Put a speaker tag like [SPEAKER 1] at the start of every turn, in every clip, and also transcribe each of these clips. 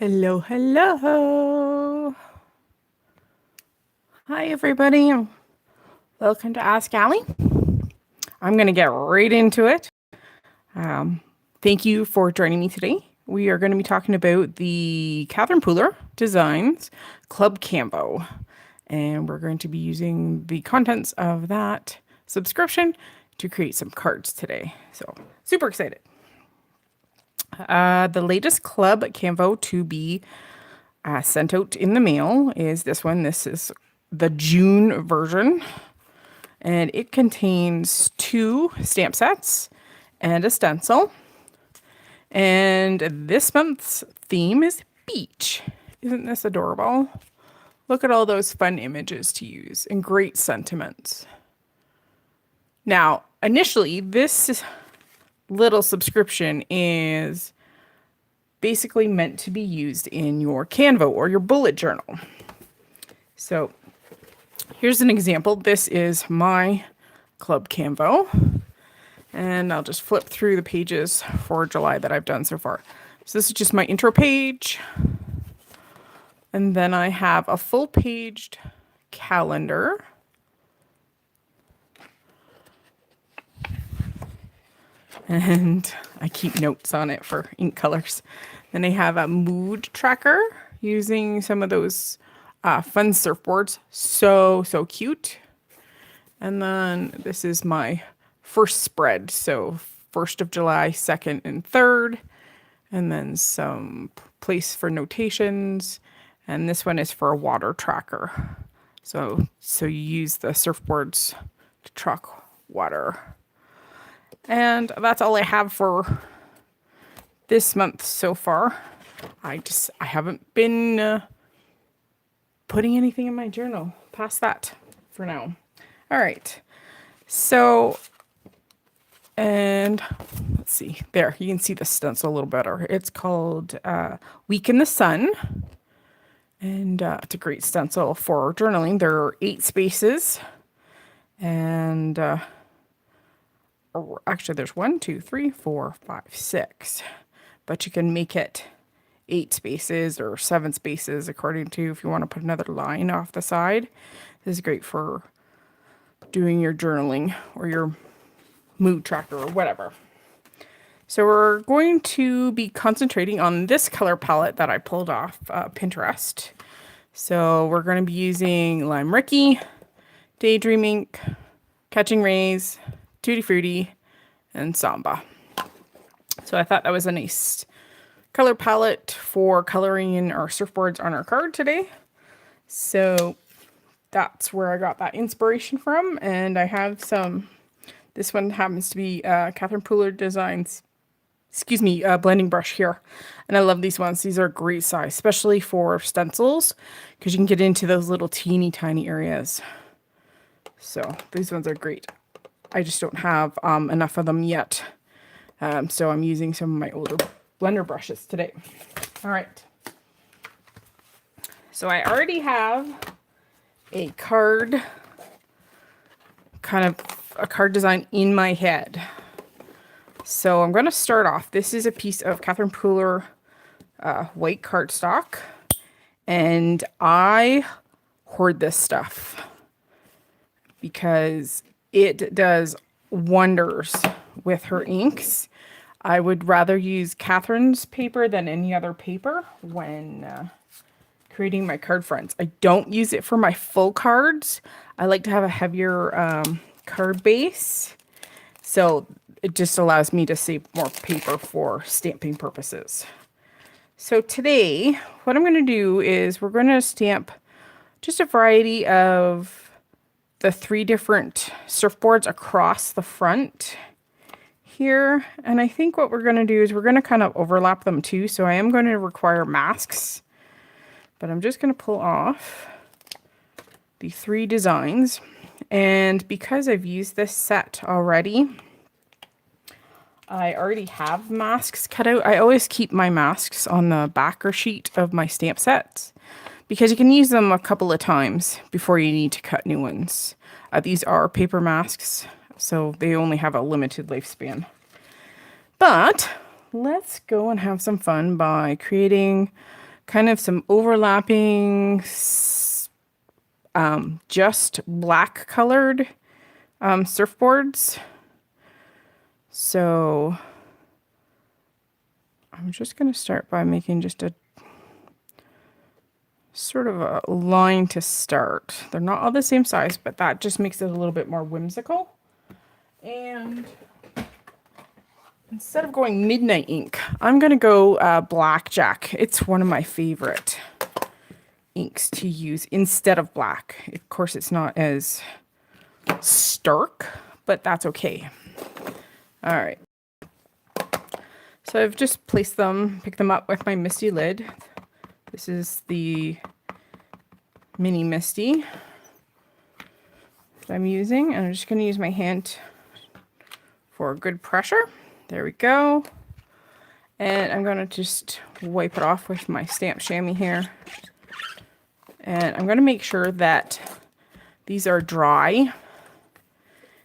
[SPEAKER 1] Hello, hello. Hi, everybody. Welcome to Ask Allie. I'm going to get right into it. Thank you for joining me today. We are going to be talking about the Catherine Pooler Designs Club Canvo. And we're going to be using the contents of that subscription to create some cards today. So, super excited. The latest Club Canvo to be sent out in the mail is this one. This is the June version, and it contains 2 stamp sets and a stencil. And this month's theme is beach. Isn't this adorable? Look at all those fun images to use and great sentiments. Now, initially, this little subscription is basically meant to be used in your Canvo or your bullet journal. So here's an example. This is my Club Canvo. And I'll just flip through the pages for July that I've done so far. So this is just my intro page. And then I have a full-paged calendar. And I keep notes on it for ink colors. Then I have a mood tracker using some of those fun surfboards. So cute. And then this is my first spread. So 1st of July, 2nd and 3rd. And then some place for notations. And this one is for a water tracker. So you use the surfboards to track water. And that's all I have for this month so far. I haven't been putting anything in my journal past that for now. All right. So, and let's see. There, you can see the stencil a little better. It's called Week in the Sun. And it's a great stencil for journaling. There are 8 spaces. And actually there's 1, 2, 3, 4, 5, 6. But you can make it 8 spaces or 7 spaces according to if you want to put another line off the side. This is great for doing your journaling or your mood tracker or whatever. So we're going to be concentrating on this color palette that I pulled off Pinterest. So we're going to be using Lime Ricky, Daydream Ink, Catching Rays, Tutti Frutti, and Samba. So I thought that was a nice color palette for coloring in our surfboards on our card today. So that's where I got that inspiration from. And I have some, this one happens to be Catherine Pooler Designs, blending brush here. And I love these ones. These are great size, especially for stencils, because you can get into those little teeny tiny areas. So these ones are great. I just don't have enough of them yet. So I'm using some of my older blender brushes today. All right. So I already have a card, kind of a card design in my head. So I'm going to start off. This is a piece of Catherine Pooler white cardstock. And I hoard this stuff because it does wonders with her inks. I would rather use Catherine's paper than any other paper when creating my card fronts. I don't use it for my full cards. I like to have a heavier card base. So it just allows me to save more paper for stamping purposes. So today, what I'm going to do is we're going to stamp just a variety of the 3 different surfboards across the front here. And I think what we're going to do is we're going to kind of overlap them too. So I am going to require masks, but I'm just going to pull off the 3 designs. And because I've used this set already, I already have masks cut out. I always keep my masks on the backer sheet of my stamp sets because you can use them a couple of times before you need to cut new ones. These are paper masks, so they only have a limited lifespan. But let's go and have some fun by creating kind of some overlapping, just black colored surfboards. So I'm just going to start by making just a sort of a line to start. They're not all the same size, but that just makes it a little bit more whimsical. And instead of going midnight ink, I'm going to go blackjack. It's one of my favorite inks to use instead of black. Of course, it's not as stark, but that's okay. All right. So I've just placed them, picked them up with my Misty lid. This is the mini Misty that I'm using, and I'm just going to use my hand for good pressure. There we go. And I'm going to just wipe it off with my stamp chamois here. And I'm going to make sure that these are dry,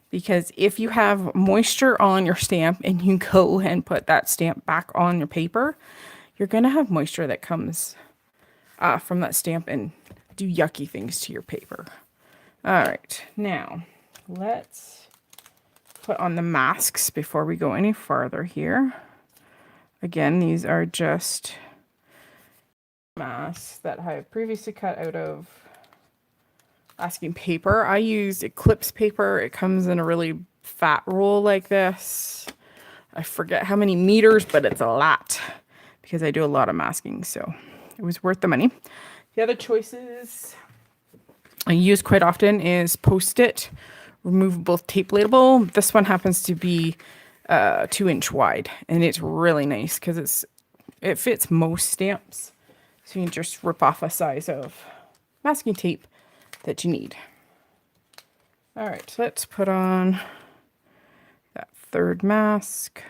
[SPEAKER 1] because if you have moisture on your stamp and you go and put that stamp back on your paper, you're going to have moisture that comes from that stamp and do yucky things to your paper. All right, now let's put on the masks before we go any farther here. Again, these are just masks that I have previously cut out of masking paper. I use Eclipse paper. It comes in a really fat roll like this. I forget how many meters, but it's a lot because I do a lot of masking, so it was worth the money. The other choices I use quite often is Post-it removable tape label. This one happens to be 2-inch wide, and it's really nice because it fits most stamps. So you can just rip off a size of masking tape that you need. All right, so let's put on that third mask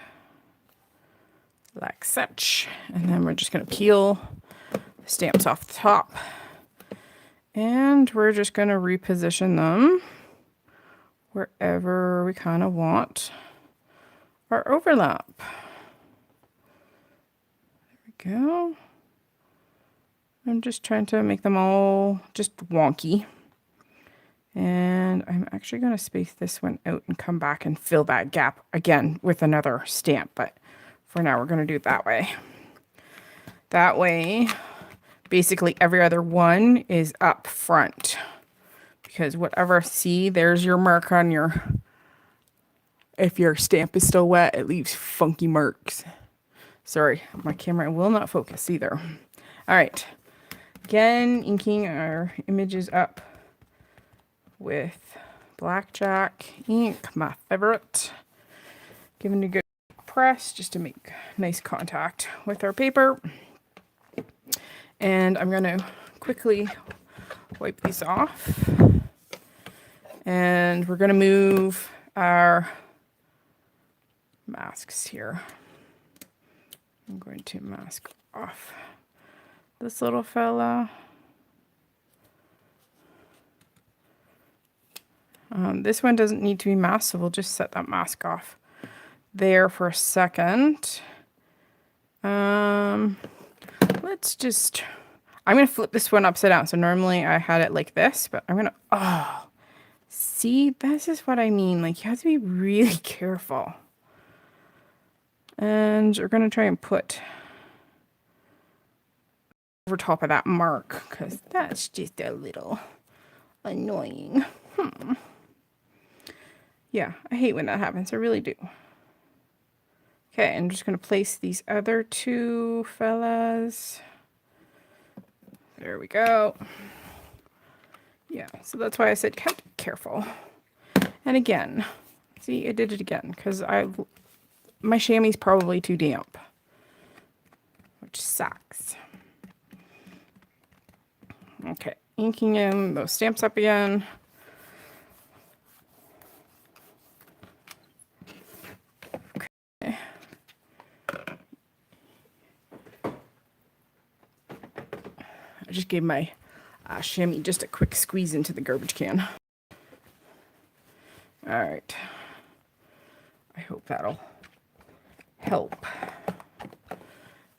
[SPEAKER 1] like such, and then we're just going to peel the stamps off the top, and we're just going to reposition them wherever we kind of want our overlap. There we go. I'm just trying to make them all just wonky. And I'm actually going to space this one out and come back and fill that gap again with another stamp. But for now, we're going to do it that way. That way, basically every other one is up front. Because whatever, see, there's your mark on your, if your stamp is still wet, it leaves funky marks. Sorry, my camera will not focus either. All right. Again, inking our images up with blackjack ink, my favorite. Giving it a good press just to make nice contact with our paper. And I'm going to quickly wipe these off. And we're going to move our masks here. I'm going to mask off this little fella. This one doesn't need to be masked, so we'll just set that mask off there for a second. Let's just, I'm going to flip this one upside down. So normally I had it like this, but I'm going to, see, this is what I mean. Like, you have to be really careful. And we're going to try and put over top of that mark, because that's just a little annoying. Yeah, I hate when that happens. I really do. Okay, I'm just going to place these other two fellas. There we go. Yeah, so that's why I said you have to be careful. And again, see, I did it again because my chamois is probably too damp, which sucks. Okay, inking in those stamps up again. Okay. I just gave my chamois just a quick squeeze into the garbage can. All right. I hope that'll help.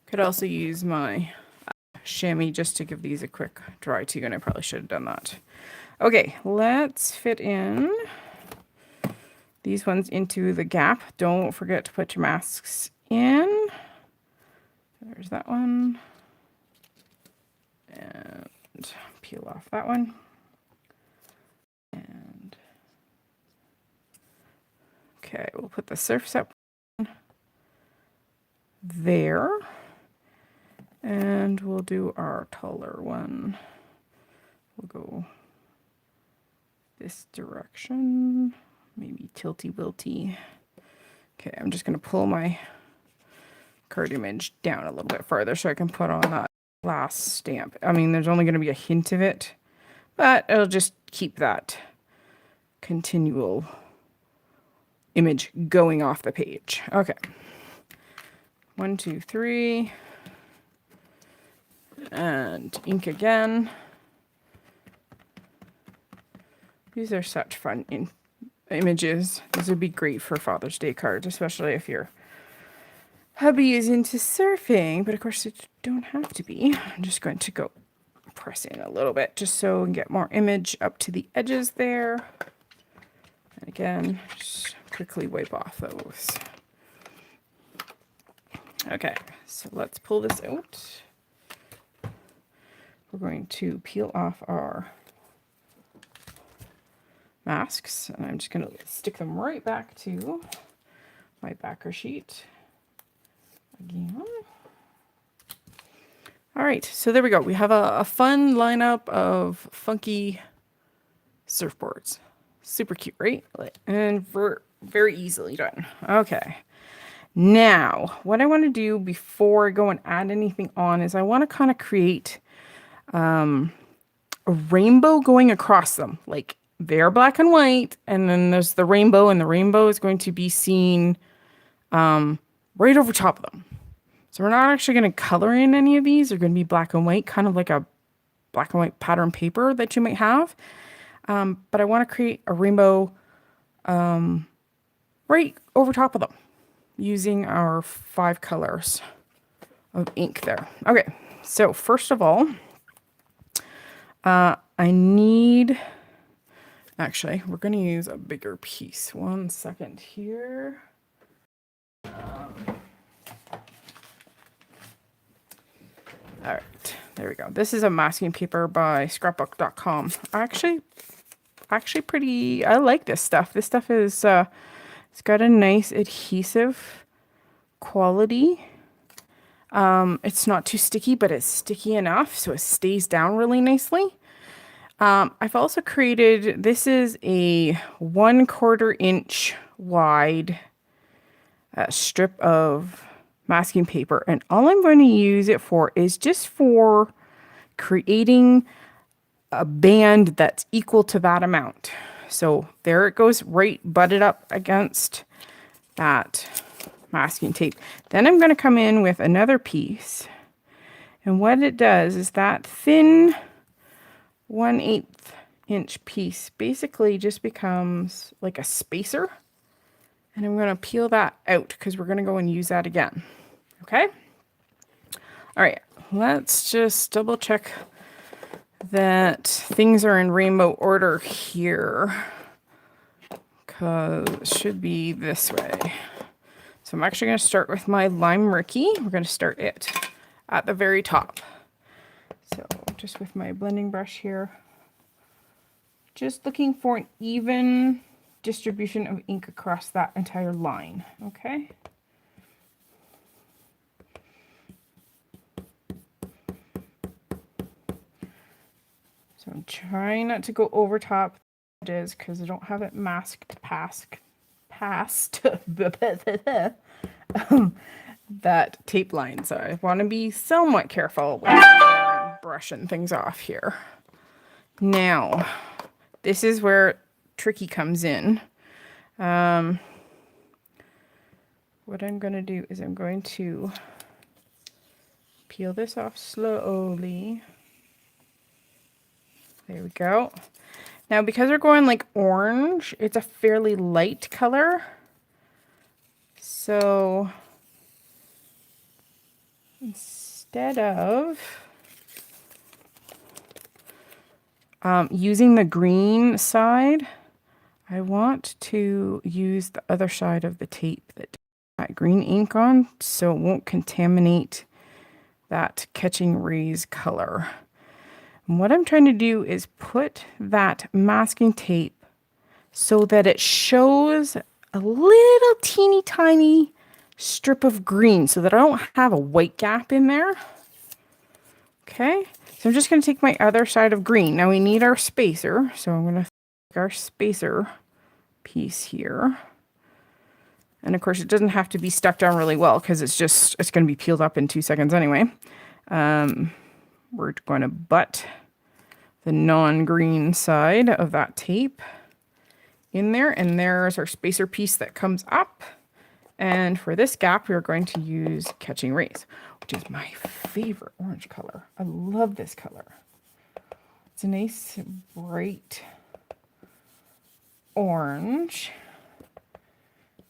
[SPEAKER 1] Could also use my chamois just to give these a quick dry too, and I probably should have done that. Okay, let's fit in these ones into the gap. Don't forget to put your masks in. There's that one. And peel off that one. And okay, we'll put the surf set there. And we'll do our taller one. We'll go this direction. Maybe tilty-wilty. Okay, I'm just going to pull my card image down a little bit farther so I can put on that last stamp. I mean, there's only going to be a hint of it, but it'll just keep that continual image going off the page. Okay. 1, 2, 3. And ink again. These are such fun images. These would be great for Father's Day cards, especially if your hubby is into surfing, but of course it don't have to be. I'm just going to go press in a little bit just so we can get more image up to the edges there. And again, just quickly wipe off those. Okay, so let's pull this out. We're going to peel off our masks, and I'm just going to stick them right back to my backer sheet again. All right, so there we go. We have a fun lineup of funky surfboards. Super cute, right? And very easily done. Okay. Now, what I want to do before I go and add anything on is I want to kind of create a rainbow going across them. Like they're black and white, and then there's the rainbow, and the rainbow is going to be seen right over top of them. So we're not actually going to color in any of these. They're going to be black and white, kind of like a black and white pattern paper that you might have. But I want to create a rainbow right over top of them using our 5 colors of ink there. Okay, so first of all, I need, actually, we're going to use a bigger piece. 1 second here. All right, there we go. This is a masking paper by scrapbook.com. Actually pretty, I like this stuff. This stuff is, it's got a nice adhesive quality. It's not too sticky, but it's sticky enough so it stays down really nicely. I've also created, this is a 1/4 inch wide strip of masking paper, and all I'm going to use it for is just for creating a band that's equal to that amount. So there it goes, right butted up against that masking tape. Then I'm going to come in with another piece, and what it does is that thin 1/8 inch piece basically just becomes like a spacer, and I'm going to peel that out because we're going to go and use that again. Okay. All right, let's just double check that things are in rainbow order here, because it should be this way. So I'm actually going to start with my lime murky. We're going to start it at the very top. So just with my blending brush here, just looking for an even distribution of ink across that entire line. Okay. So I'm trying not to go over top edges because I don't have it masked past that tape line. So I want to be somewhat careful with brushing things off here. Now, this is where tricky comes in. What I'm going to do is I'm going to peel this off slowly. There we go. Now, because we're going like orange, it's a fairly light color. So instead of Using the green side, I want to use the other side of the tape that got green ink on so it won't contaminate that Catching Rays color. And what I'm trying to do is put that masking tape so that it shows a little teeny tiny strip of green so that I don't have a white gap in there. Okay, so I'm just going to take my other side of green. Now we need our spacer, so I'm going to take our spacer piece here. And of course it doesn't have to be stuck down really well because it's going to be peeled up in 2 seconds anyway. We're going to butt the non-green side of that tape in there, and there's our spacer piece that comes up. And for this gap, we're going to use Catching Rays, which is my favorite orange color. I love this color. It's a nice, bright orange.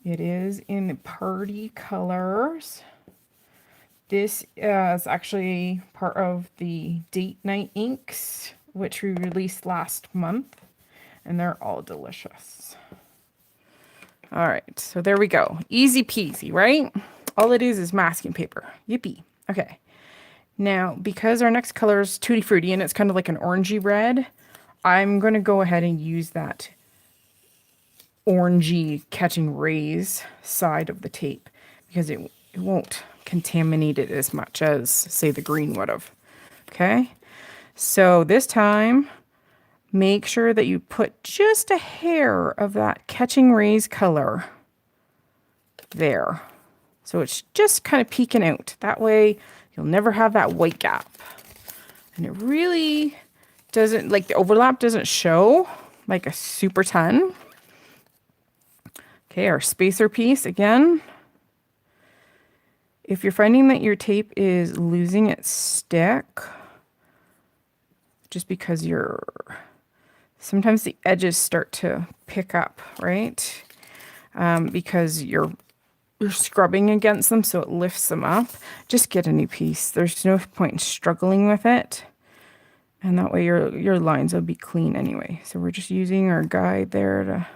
[SPEAKER 1] It is in party colors. This is actually part of the Date Night inks, which we released last month, and they're all delicious. All right, so there we go. Easy peasy, right? All it is masking paper. Yippee. Okay. Now, because our next color is Tutti Frutti and it's kind of like an orangey red, I'm going to go ahead and use that orangey Catching Rays side of the tape because it won't contaminate it as much as, say, the green would have. Okay. So this time, make sure that you put just a hair of that Catching Rays color there. So it's just kind of peeking out. That way you'll never have that white gap. And it really doesn't, like the overlap doesn't show like a super ton. Okay, our spacer piece again. If you're finding that your tape is losing its stick, just because sometimes the edges start to pick up, right? Because you're scrubbing against them, so it lifts them up. Just get a new piece. There's no point in struggling with it. And that way your lines will be clean anyway. So we're just using our guide there to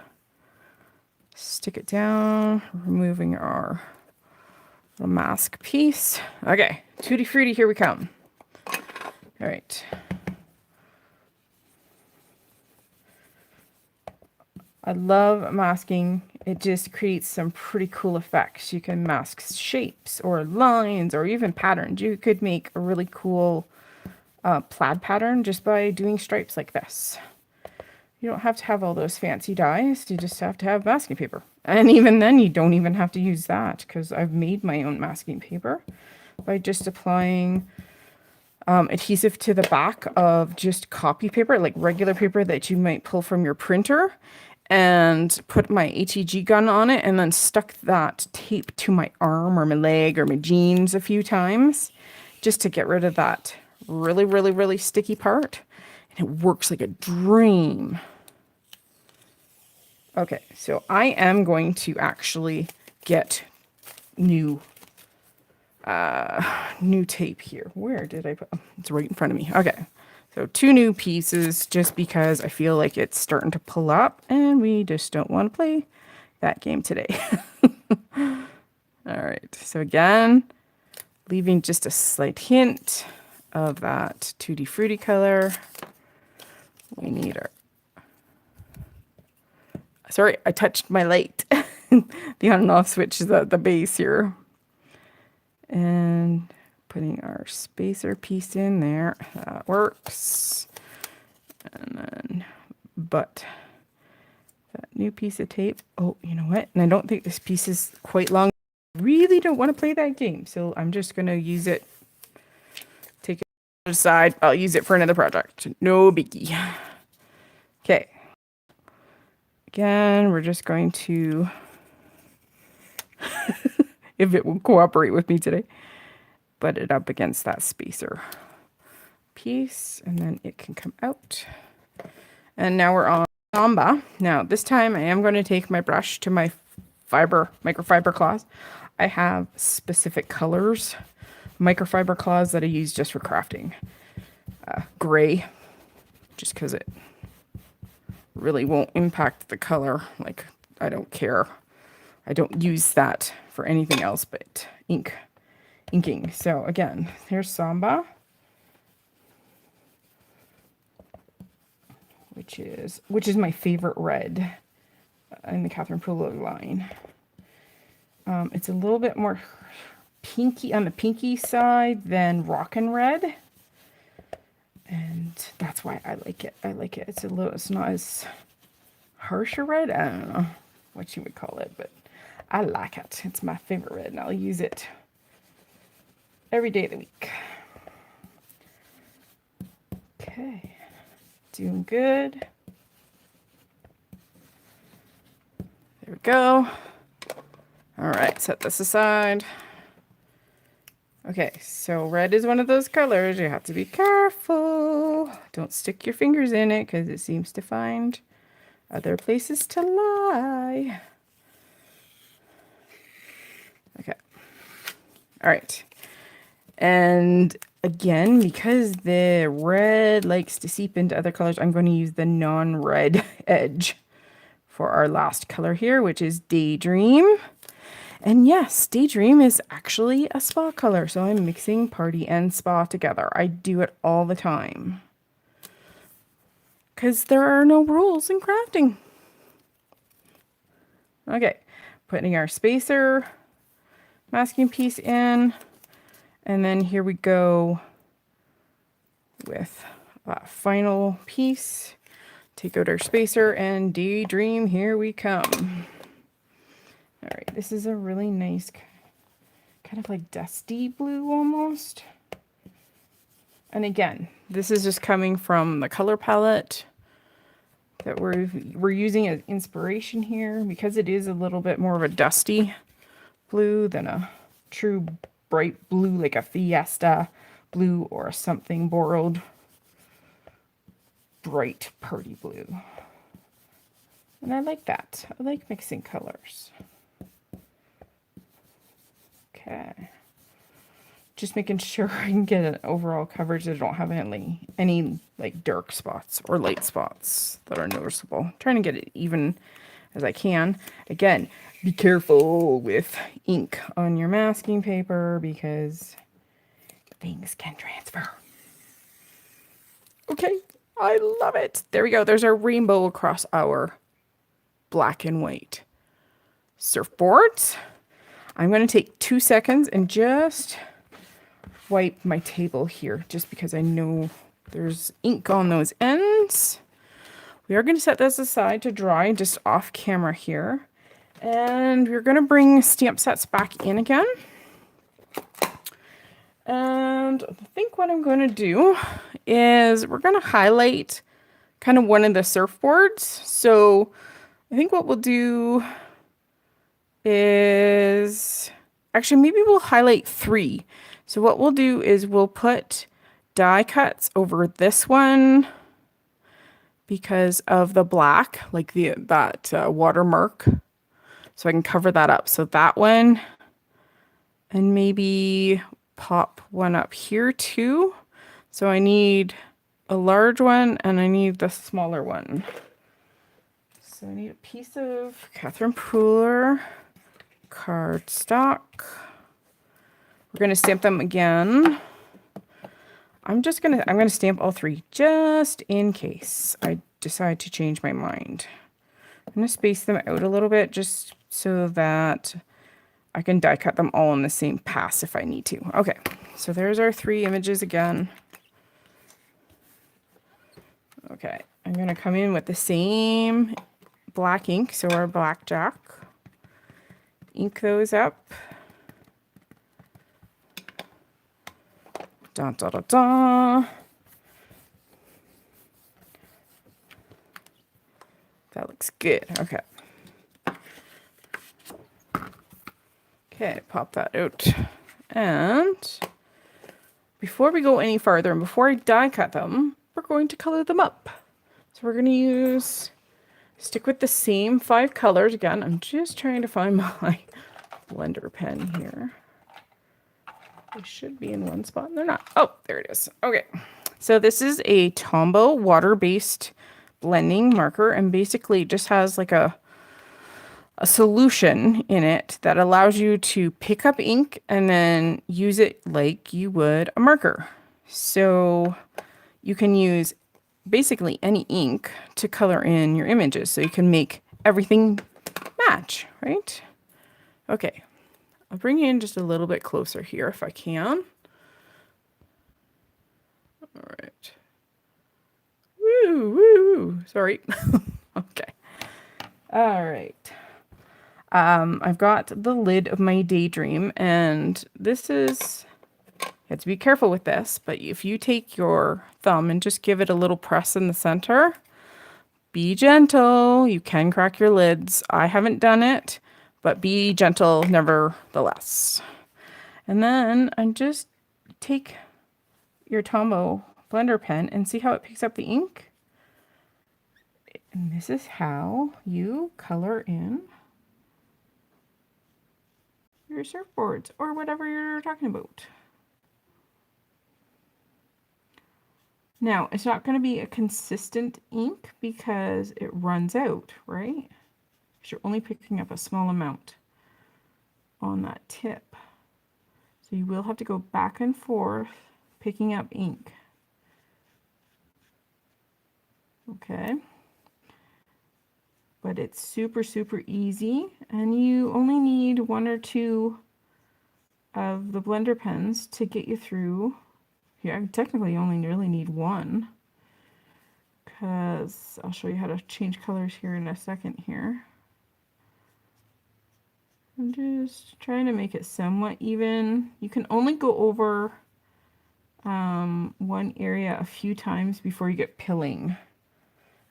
[SPEAKER 1] stick it down, removing our little mask piece. Okay, Tutti Frutti, here we come. All right. I love masking. It just creates some pretty cool effects. You can mask shapes or lines or even patterns. You could make a really cool plaid pattern just by doing stripes like this. You don't have to have all those fancy dyes. You just have to have masking paper. And even then, you don't even have to use that because I've made my own masking paper by just applying adhesive to the back of just copy paper, like regular paper that you might pull from your printer, and put my HEG gun on it and then stuck that tape to my arm or my leg or my jeans a few times just to get rid of that really, really, really sticky part. And it works like a dream. Okay, so I am going to actually get new tape here. Where did I put? Oh, it's right in front of me. Okay, so 2 new pieces just because I feel like it's starting to pull up and we just don't want to play that game today. All right, so again, leaving just a slight hint of that Tutti Frutti color. We need our... Sorry, I touched my light. The on and off switch is at the base here. And putting our spacer piece in there. That works. And then butt that new piece of tape. Oh, you know what? And I don't think this piece is quite long. I really don't want to play that game. So I'm just going to use it. Take it aside. I'll use it for another project. No biggie. Okay. Again, we're just going to, if it will cooperate with me today, butt it up against that spacer piece, and then it can come out. And now we're on Samba. Now, this time I am going to take my brush to my microfiber cloths. I have specific colors, microfiber cloths that I use just for crafting. Gray, just because it really won't impact the color. Like, I don't care. I don't use that for anything else but inking. So again, here's Samba, which is my favorite red in the Catherine Pooler line. It's a little bit more pinky on the pinky side than Rockin' Red. And that's why I like it. It's not as harsh a red. I don't know what you would call it, but I like it. It's my favorite red, and I'll use it every day of the week. Okay, doing good. There we go. All right, set this aside. Okay, so red is one of those colors. You have to be careful. Don't stick your fingers in it because it seems to find other places to lie. Okay. All right. And again, because the red likes to seep into other colors, I'm going to use the non-red edge for our last color here, which is Daydream. And yes, Daydream is actually a spa color, so I'm mixing party and spa together. I do it all the time because there are no rules in crafting. Okay, putting our spacer masking piece in, and then here we go with that final piece. Take out our spacer and Daydream, here we come. All right, this is a really nice, kind of like dusty blue almost. And again, this is just coming from the color palette that we're using as inspiration here, because it is a little bit more of a dusty blue than a true bright blue like a Fiesta blue or something borrowed bright party blue. And I like that. I like mixing colors. Okay, just making sure I can get an overall coverage that I don't have any like dark spots or light spots that are noticeable. Trying to get it even as I can. Again, be careful with ink on your masking paper because things can transfer. Okay, I love it. There we go. There's our rainbow across our black and white surfboards. I'm going to take 2 seconds and just wipe my table here, just because I know there's ink on those ends. We are going to set this aside to dry just off camera here. And we're going to bring stamp sets back in again. And I think what I'm going to do is we're going to highlight kind of one of the surfboards. So I think what we'll do is actually maybe we'll highlight 3. So what we'll do is we'll put die cuts over this one because of the black, like that watermark. So I can cover that up. So that one, and maybe pop one up here too. So I need a large one and I need the smaller one. So I need a piece of Catherine Pooler cardstock. We're going to stamp them again. I'm going to stamp all 3 just in case I decide to change my mind. I'm going to space them out a little bit just so that I can die cut them all in the same pass if I need to. Okay, so there's our 3 images again. Okay, I'm going to come in with the same black ink, so our blackjack. Ink those up. Da, da, da, da. That looks good. Okay. Okay, pop that out. And before we go any farther and before I die cut them, we're going to color them up. So we're going to stick with the same 5 colors. Again, I'm just trying to find my blender pen here. They should be in one spot and they're not. Oh, there it is. Okay. So this is a Tombow water-based blending marker, and basically it just has like a solution in it that allows you to pick up ink and then use it like you would a marker. So you can use basically any ink to color in your images. So you can make everything match, right? Okay, I'll bring you in just a little bit closer here if I can. All right. Woo, woo, sorry. Okay. All right. I've got the lid of my Daydream, and this is, you have to be careful with this, but if you take your thumb and just give it a little press in the center, be gentle. You can crack your lids. I haven't done it, but be gentle nevertheless. And then I just take your Tombow blender pen and see how it picks up the ink. And this is how you color in your surfboards or whatever you're talking about. Now, it's not going to be a consistent ink because it runs out, right? Because you're only picking up a small amount on that tip. So you will have to go back and forth picking up ink. Okay. But it's super, super easy, and you only need 1 or 2 of the blender pens to get you through. Yeah, I technically only really need 1, because I'll show you how to change colors here in a second here. I'm just trying to make it somewhat even. You can only go over one area a few times before you get pilling.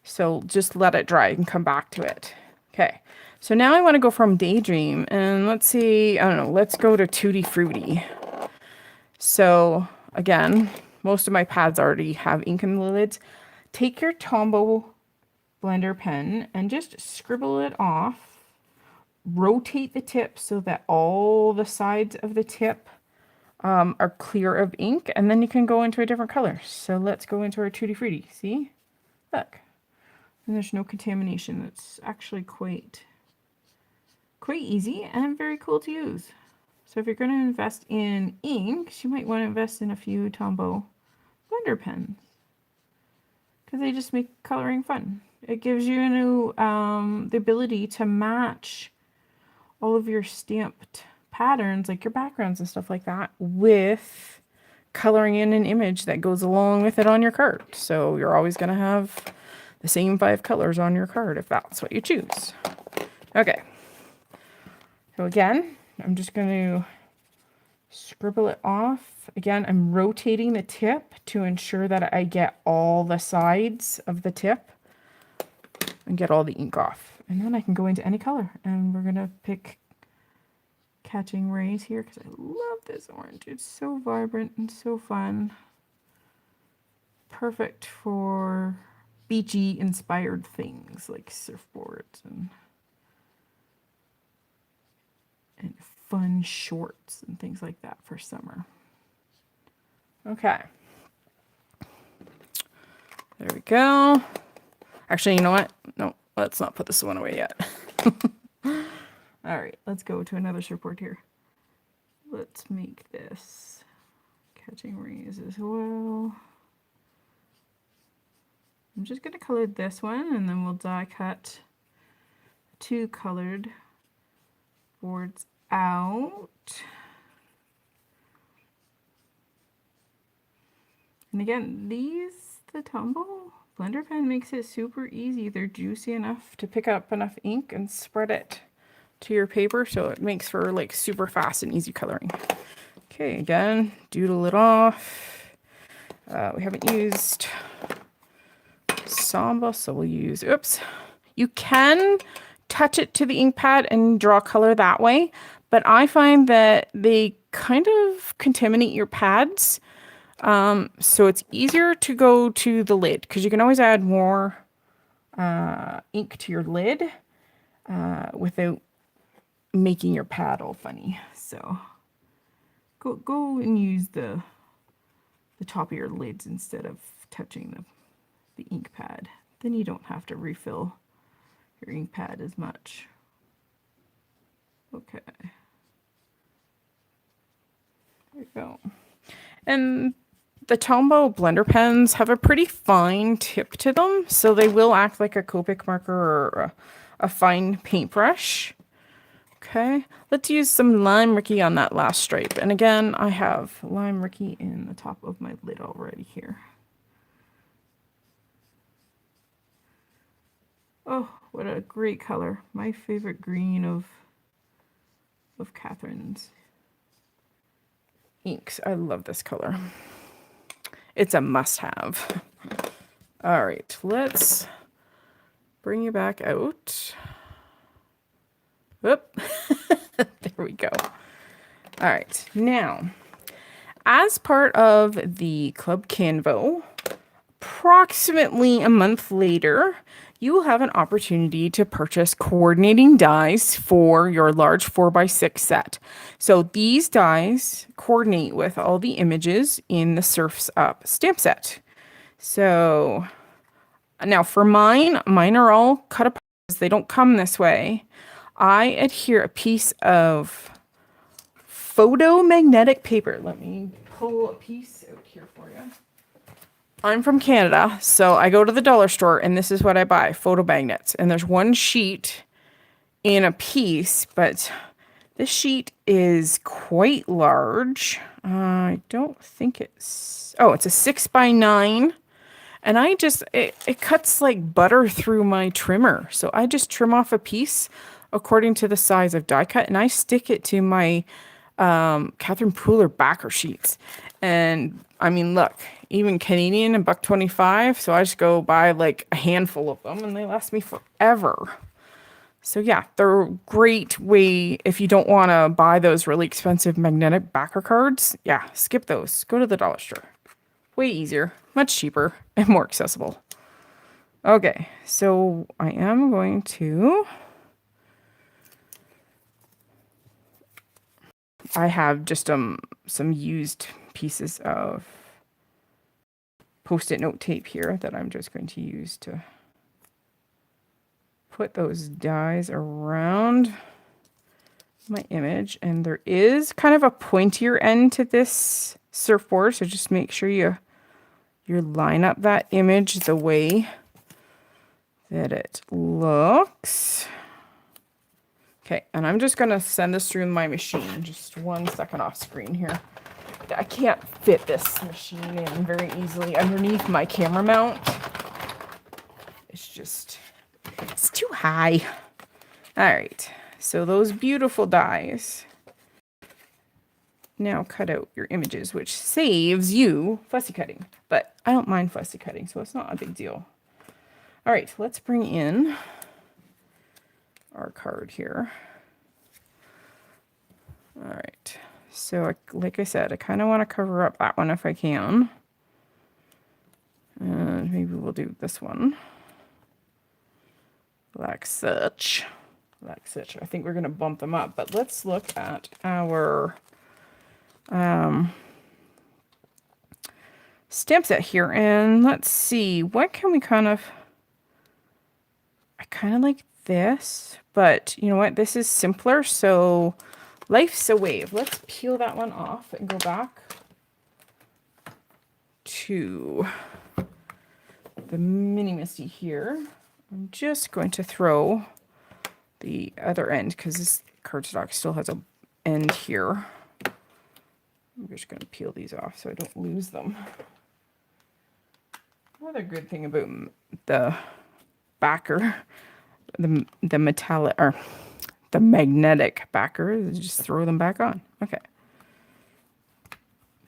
[SPEAKER 1] So just let it dry and come back to it. Okay, so now I want to go from Daydream, and let's see, I don't know, let's go to Tutti Frutti. So again, most of my pads already have ink in the lids. Take your Tombow blender pen and just scribble it off. Rotate the tip so that all the sides of the tip are clear of ink, and then you can go into a different color. So let's go into our Tutti Frutti. See? Look. And there's no contamination. It's actually quite easy and very cool to use. So if you're going to invest in inks, you might want to invest in a few Tombow blender pens, because they just make coloring fun. It gives you the ability to match all of your stamped patterns, like your backgrounds and stuff like that, with coloring in an image that goes along with it on your card. So you're always going to have the same 5 colors on your card if that's what you choose. Okay. So again, I'm just going to scribble it off. Again, I'm rotating the tip to ensure that I get all the sides of the tip and get all the ink off. And then I can go into any color, and we're going to pick Catching Rays here because I love this orange. It's so vibrant and so fun. Perfect for beachy inspired things like surfboards and fun shorts and things like that for summer. Okay. There we go. Actually, you know what? No, let's not put this one away yet. All right, let's go to another surfboard here. Let's make this Catching Rays as well. I'm just going to color this one, and then we'll die cut 2 colored boards out. And again, the Tombow blender pen makes it super easy. They're juicy enough to pick up enough ink and spread it to your paper, so it makes for like super fast and easy coloring. Okay, again, doodle it off. We haven't used Samba, so we'll use, oops. You can touch it to the ink pad and draw color that way, but I find that they kind of contaminate your pads. So it's easier to go to the lid, because you can always add more ink to your lid without making your pad all funny. So go and use the the top of your lids instead of touching the ink pad. Then you don't have to refill your ink pad as much. Okay. There you go. And the Tombow blender pens have a pretty fine tip to them, so they will act like a Copic marker or a fine paintbrush. Okay, let's use some Lime Ricky on that last stripe. And again, I have Lime Ricky in the top of my lid already here. Oh, what a great color. My favorite green of Catherine's inks. I love this color. It's a must-have. All right, let's bring you back out. Whoop. There we go. All right, now, as part of the Club Canvo, approximately a month later, you will have an opportunity to purchase coordinating dies for your large 4x6 set. So these dies coordinate with all the images in the Surf's Up stamp set. So now for mine are all cut apart. They don't come this way. I adhere a piece of photomagnetic paper. Let me pull a piece out here for you. I'm from Canada, so I go to the dollar store and this is what I buy, photo magnets. And there's one sheet in a piece, but this sheet is quite large. I don't think it's a 6x9. And it cuts like butter through my trimmer. So I just trim off a piece according to the size of die cut and I stick it to my Catherine Pooler backer sheets. And I mean, look, even Canadian and $1.25. So I just go buy like a handful of them and they last me forever. So yeah, they're a great way if you don't want to buy those really expensive magnetic backer cards. Yeah, skip those. Go to the dollar store. Way easier, much cheaper, and more accessible. Okay, so I am going to... I have just some used pieces of Post-it note tape here that I'm just going to use to put those dies around my image. And there is kind of a pointier end to this surfboard, so just make sure you line up that image the way that it looks. Okay, and I'm just going to send this through my machine. Just 1 second off screen here. I can't fit this machine in very easily underneath my camera mount. It's too high. All right, so those beautiful dies. Now cut out your images, which saves you fussy cutting. But I don't mind fussy cutting, so it's not a big deal. All right, let's bring in our card here. All right, so like I said, I kind of want to cover up that one if I can. And maybe we'll do this one. Like such. Like such. I think we're going to bump them up, but let's look at our stamp set here, and let's see, what can we I kind of like this, but you know what, this is simpler, so Life's a Wave. Let's peel that one off and go back to the Mini Misty here. I'm just going to throw the other end because this cardstock still has an end here. I'm just going to peel these off so I don't lose them. Another good thing about the backer, the metallic or the magnetic backer, is just throw them back on. Okay.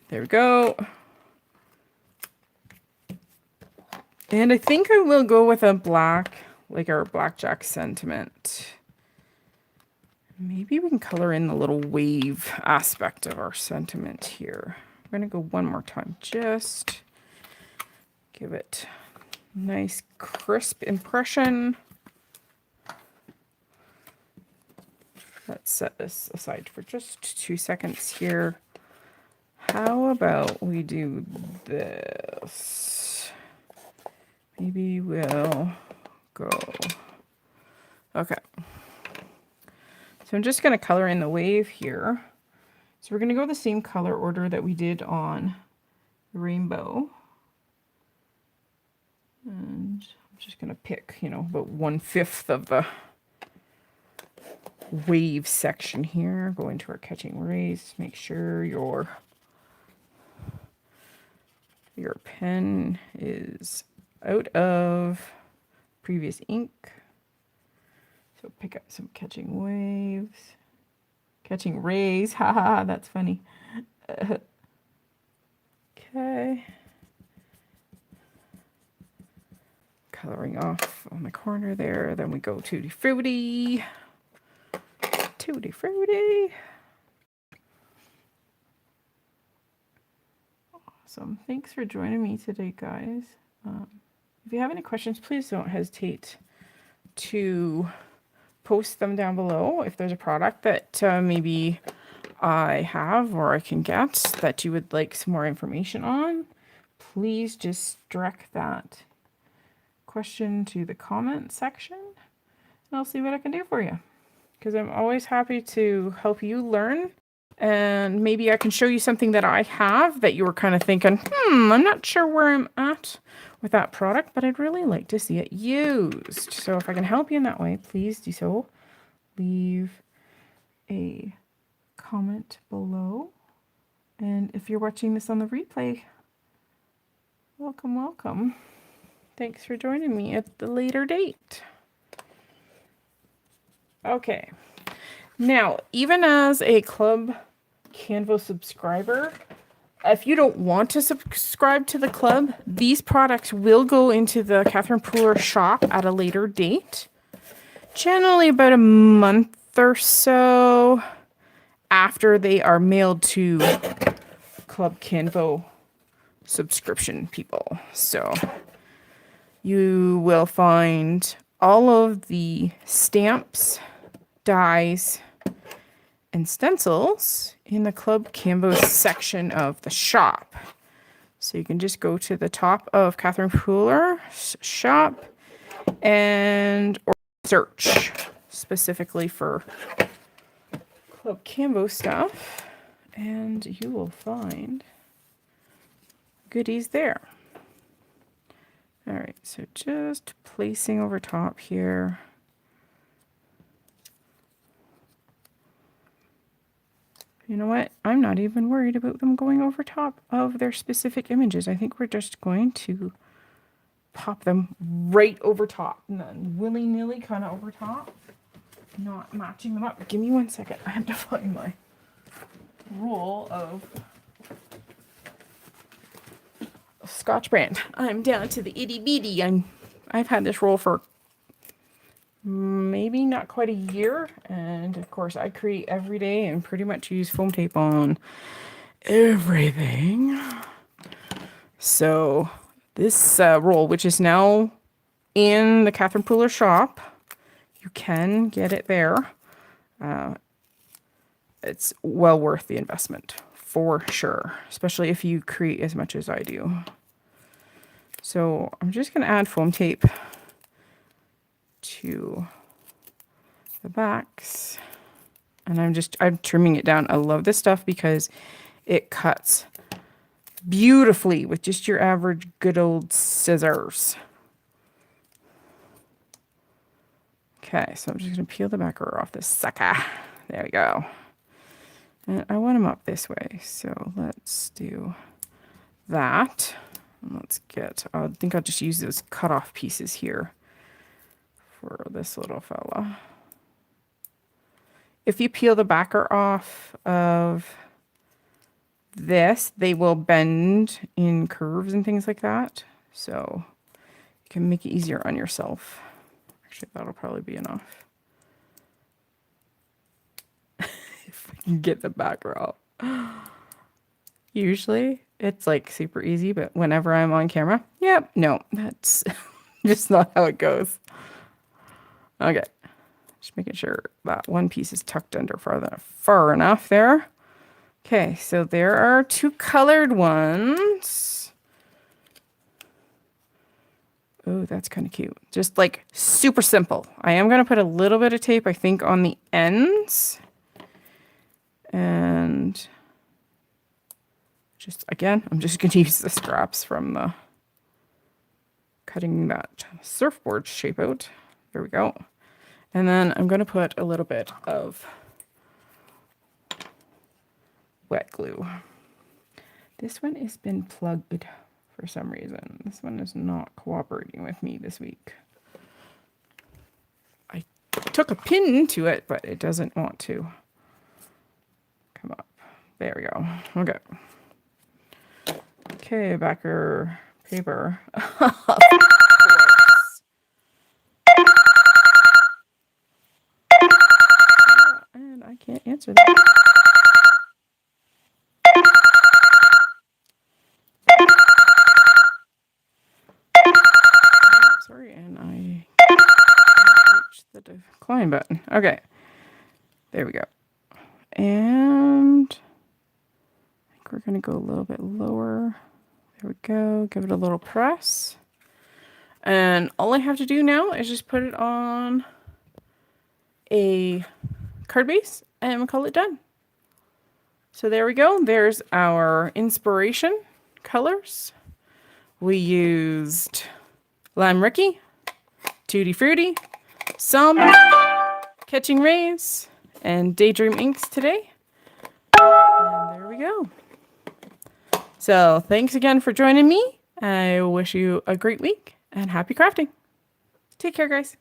[SPEAKER 1] There we go. And I think I will go with a black, like our Blackjack sentiment. Maybe we can color in the little wave aspect of our sentiment here. I'm going to go one more time. Just give it a nice crisp impression. Let's set this aside for just 2 seconds here. How about we do this? Maybe we'll go. Okay. So I'm just going to color in the wave here. So we're going to go the same color order that we did on the rainbow. And I'm just going to pick, you know, about 1/5 of the wave section here. Go into our catching rays. Make sure your pen is out of previous ink. So pick up some catching waves. Catching rays. Haha, that's funny. Okay. Coloring off on the corner there. Then we go Tutti Frutti. Tutti Frutti. Awesome. Thanks for joining me today, guys. If you have any questions, please don't hesitate to post them down below. If there's a product that maybe I have or I can get that you would like some more information on, please just direct that question to the comment section and I'll see what I can do for you, because I'm always happy to help you learn, and maybe I can show you something that I have that you were kind of thinking, I'm not sure where I'm at with that product, but I'd really like to see it used. So if I can help you in that way, please do so. Leave a comment below. And if you're watching this on the replay, welcome, welcome. Thanks for joining me at the later date. Okay. Now, even as a Club Canvo subscriber, if you don't want to subscribe to the club, these products will go into the Catherine Pooler shop at a later date. Generally about a month or so after they are mailed to Club Canvo subscription people. So you will find all of the stamps, dies, and stencils in the Club Canvo section of the shop. So you can just go to the top of Catherine Pooler's shop and or search specifically for Club Canvo stuff, and you will find goodies there. All right, so just placing over top here. You know what? I'm not even worried about them going over top of their specific images. I think we're just going to pop them right over top, and then willy-nilly kind of over top, not matching them up. Give me 1 second. I have to find my roll of Scotch brand. I'm down to the itty bitty. I've had this roll for maybe not quite a year, and of course I create every day and pretty much use foam tape on everything. So this roll, which is now in the Catherine Pooler shop, you can get it there. It's well worth the investment for sure, especially if you create as much as I do. So I'm just going to add foam tape to the backs, and I'm trimming it down. I love this stuff because it cuts beautifully with just your average good old scissors. Okay, so I'm just going to peel the backer off this sucker. There we go. And I want them up this way, so let's do that. And let's get, I think I'll just use those cut off pieces here for this little fella. If you peel the backer off of this, they will bend in curves and things like that. So you can make it easier on yourself. Actually, that'll probably be enough. If I can get the backer off. Usually it's like super easy, but whenever I'm on camera, yep, no, that's just not how it goes. Okay, just making sure that one piece is tucked under far enough there Okay, so there are 2 colored ones. Oh, that's kind of cute. Just like super simple. I am going to put a little bit of tape, I think, on the ends. And just, again, I'm just going to use the scraps from the cutting that surfboard shape out. There we go. And then I'm going to put a little bit of wet glue. This one has been plugged for some reason. This one is not cooperating with me this week. I took a pin to it, but it doesn't want to come up. There we go. Okay. Okay, backer paper. Of course. And I can't answer that. Sorry, and I reached the decline button. Okay, there we go. And I think we're going to go a little bit lower. There we go. Give it a little press. And all I have to do now is just put it on a card base and we'll call it done. So there we go. There's our inspiration colors. We used Lime Ricky, Tutti Frutti, some Catching Rays, and Daydream Inks today. And there we go. So thanks again for joining me. I wish you a great week and happy crafting. Take care, guys.